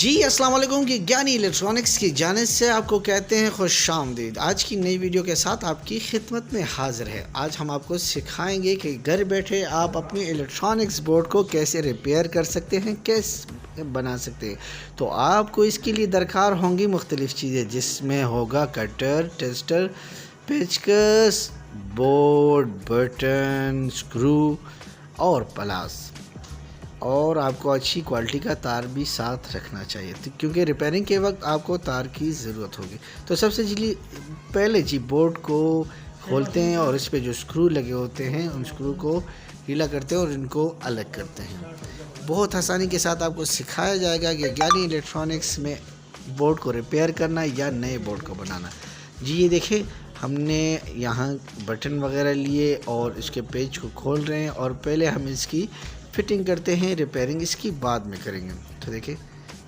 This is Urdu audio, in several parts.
جی السلام علیکم کی گیانی الیکٹرانکس کی جانب سے آپ کو کہتے ہیں خوش آمدید۔ آج کی نئی ویڈیو کے ساتھ آپ کی خدمت میں حاضر ہے۔ آج ہم آپ کو سکھائیں گے کہ گھر بیٹھے آپ اپنے الیکٹرانکس بورڈ کو کیسے ریپیئر کر سکتے ہیں، کیسے بنا سکتے ہیں۔ تو آپ کو اس کے لیے درکار ہوں گی مختلف چیزیں، جس میں ہوگا کٹر، ٹیسٹر، پیچکس، بورڈ، بٹن، سکرو اور پلاس، اور آپ کو اچھی کوالٹی کا تار بھی ساتھ رکھنا چاہیے کیونکہ ریپیئرنگ کے وقت آپ کو تار کی ضرورت ہوگی۔ تو سب سے پہلے بورڈ کو کھولتے ہیں اور اس پہ جو سکرو لگے ہوتے ہیں ان سکرو کو ڈھیلا کرتے ہیں اور ان کو الگ کرتے ہیں۔ بہت آسانی کے ساتھ آپ کو سکھایا جائے گا کہ گیانی الیکٹرانکس میں بورڈ کو ریپیئر کرنا یا نئے بورڈ کو بنانا۔ جی یہ دیکھیں، ہم نے یہاں بٹن وغیرہ لیے اور اس کے پیچ کو کھول رہے ہیں، اور پہلے ہم اس کی فٹنگ کرتے ہیں، ریپیئرنگ اس کی بعد میں کریں گے۔ تو دیکھیں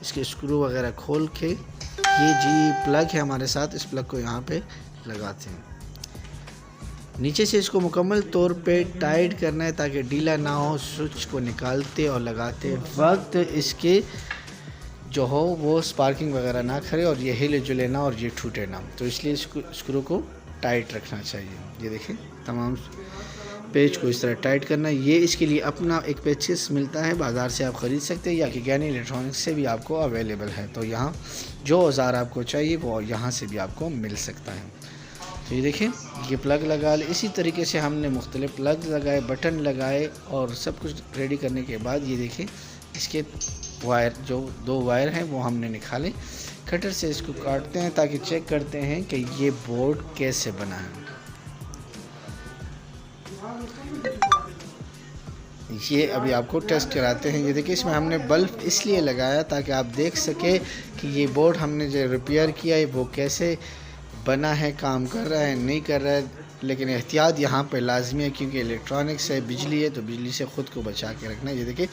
اس کے سکرو وغیرہ کھول کے یہ پلگ ہے ہمارے ساتھ، اس پلگ کو یہاں پہ لگاتے ہیں۔ نیچے سے اس کو مکمل طور پہ ٹائٹ کرنا ہے تاکہ ڈھیلا نہ ہو۔ سوئچ کو نکالتے اور لگاتے وقت اس کے جو ہو وہ سپارکنگ وغیرہ نہ کرے اور یہ ہلے جلے نہ اور یہ ٹوٹے نہ، تو اس لیے اس سکرو کو ٹائٹ رکھنا چاہیے۔ یہ دیکھیں تمام پیچ کو اس طرح ٹائٹ کرنا ہے۔ یہ اس کے لیے اپنا ایک پیچز ملتا ہے، بازار سے آپ خرید سکتے ہیں یا کہ گیانی الیکٹرانکس سے بھی آپ کو اویلیبل ہے۔ تو یہاں جو اوزار آپ کو چاہیے وہ یہاں سے بھی آپ کو مل سکتا ہے۔ تو یہ دیکھیں یہ پلگ لگا لے، اسی طریقے سے ہم نے مختلف پلگ لگائے، بٹن لگائے اور سب کچھ ریڈی کرنے کے بعد یہ دیکھیں اس کے وائر، جو دو وائر ہیں وہ ہم نے نکالے۔ کٹر سے اس کو کاٹتے ہیں تاکہ چیک کرتے ہیں کہ یہ بورڈ کیسے بنا ہے۔ یہ ابھی آپ کو ٹیسٹ کراتے ہیں۔ یہ دیکھیں اس میں ہم نے بلب اس لیے لگایا تاکہ آپ دیکھ سکیں کہ یہ بورڈ ہم نے جو ریپیئر کیا ہے وہ کیسے بنا ہے، کام کر رہا ہے نہیں کر رہا ہے۔ لیکن احتیاط یہاں پہ لازمی ہے کیونکہ الیکٹرانکس ہے، بجلی ہے، تو بجلی سے خود کو بچا کے رکھنا ہے۔ یہ دیکھیں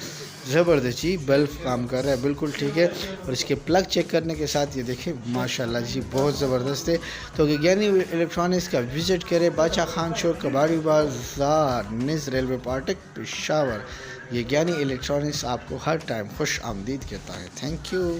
زبردست جی بلب کام کر رہا ہے، بالکل ٹھیک ہے۔ اور اس کے پلگ چیک کرنے کے ساتھ یہ دیکھیں ماشاءاللہ جی بہت زبردست ہے۔ تو گیانی الیکٹرانکس کا وزٹ کرے، باچا خان چوک، کباڑی بازار، نز ریلوے پارٹک، پشاور۔ یہ گیانی الیکٹرانکس آپ کو ہر ٹائم خوش آمدید کہتا ہے۔ Thank you.